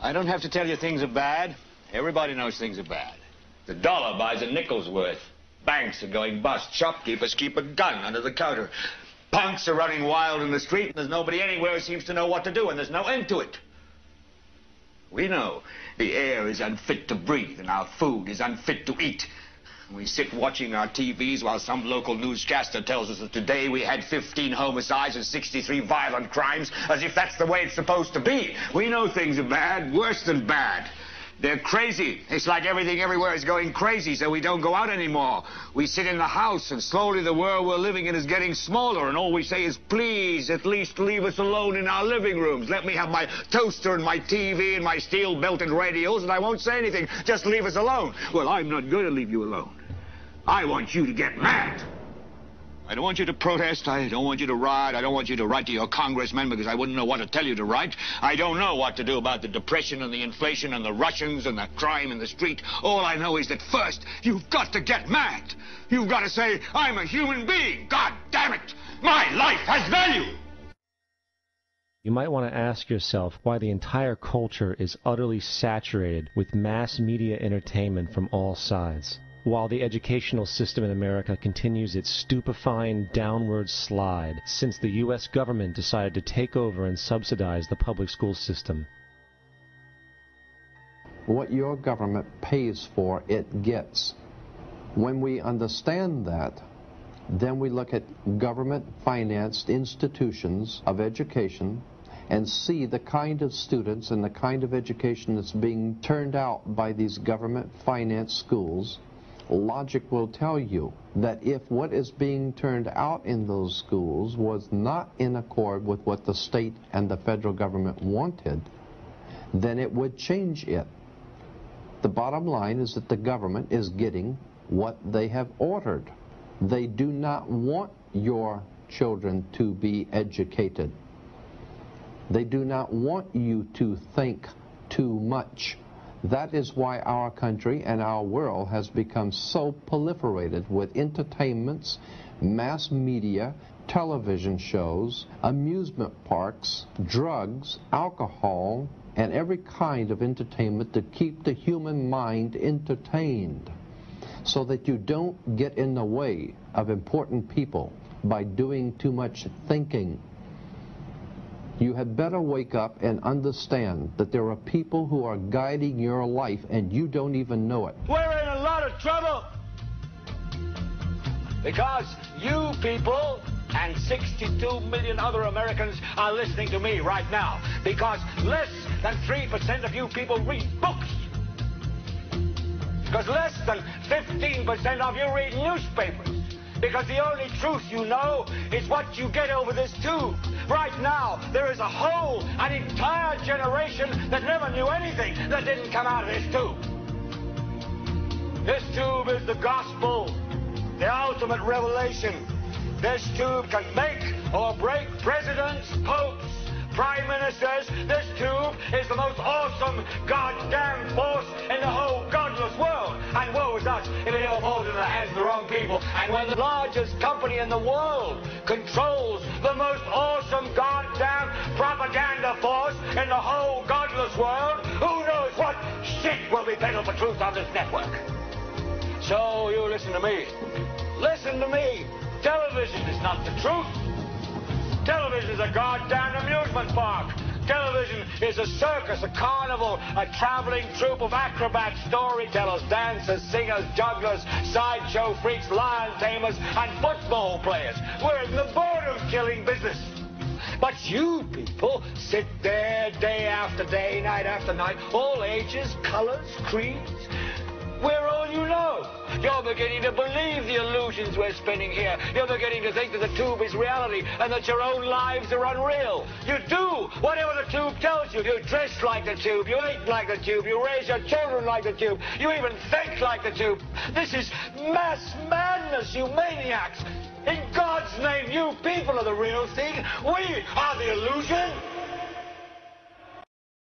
I don't have to tell you things are bad. Everybody knows things are bad. The dollar buys a nickel's worth. Banks are going bust. Shopkeepers keep a gun under the counter. Punks are running wild in the street, and there's nobody anywhere who seems to know what to do, and there's no end to it. We know the air is unfit to breathe, and our food is unfit to eat. We sit watching our TVs while some local newscaster tells us that today we had 15 homicides and 63 violent crimes, as if that's the way it's supposed to be. We know things are bad, worse than bad. They're crazy. It's like everything everywhere is going crazy, so we don't go out anymore. We sit in the house, and slowly the world we're living in is getting smaller, and all we say is, please, at least leave us alone in our living rooms. Let me have my toaster and my TV and my steel-belted radios, and I won't say anything. Just leave us alone. Well, I'm not going to leave you alone. I want you to get mad. I don't want you to protest. I don't want you to riot. I don't want you to write to your congressmen because I wouldn't know what to tell you to write. I don't know what to do about the depression and the inflation and the Russians and the crime in the street. All I know is that first, you've got to get mad. You've got to say, I'm a human being. God damn it. My life has value. You might want to ask yourself why the entire culture is utterly saturated with mass media entertainment from all sides. While the educational system in America continues its stupefying downward slide since the U.S. government decided to take over and subsidize the public school system. What your government pays for, it gets. When we understand that, then we look at government-financed institutions of education and see the kind of students and the kind of education that's being turned out by these government-financed schools. Logic will tell you that if what is being turned out in those schools was not in accord with what the state and the federal government wanted, then it would change it. The bottom line is that the government is getting what they have ordered. They do not want your children to be educated. They do not want you to think too much. That is why our country and our world has become so proliferated with entertainments, mass media, television shows, amusement parks, drugs, alcohol, and every kind of entertainment to keep the human mind entertained so that you don't get in the way of important people by doing too much thinking. You had better wake up and understand that there are people who are guiding your life and you don't even know it. We're in a lot of trouble because you people and 62 million other Americans are listening to me right now because less than 3% of you people read books. Because less than 15% of you read newspapers. Because the only truth you know is what you get over this tube. Right now, there is an entire generation that never knew anything that didn't come out of this tube. This tube is the gospel, the ultimate revelation. This tube can make or break presidents, popes, prime ministers. This tube is the most awesome goddamn force in the whole godless world. And woe is us if it all falls into the hands of the wrong people. And when the largest company in the world controls the most awesome goddamn propaganda force in the whole godless world, who knows what shit will be peddled for truth on this network. So you listen to me. Listen to me. Television is not the truth. Television is a goddamn amusement park. Television is a circus, a carnival, a traveling troupe of acrobats, storytellers, dancers, singers, jugglers, sideshow freaks, lion tamers, and football players. We're in the boredom-killing business. But you people sit there day after day, night after night, all ages, colors, creeds. We're all you know. You're beginning to believe the illusions we're spinning here. You're beginning to think that the tube is reality and that your own lives are unreal. You do whatever the tube tells you. You dress like the tube. You eat like the tube. You raise your children like the tube. You even think like the tube. This is mass madness, you maniacs. In God's name, you people are the real thing. We are the illusion.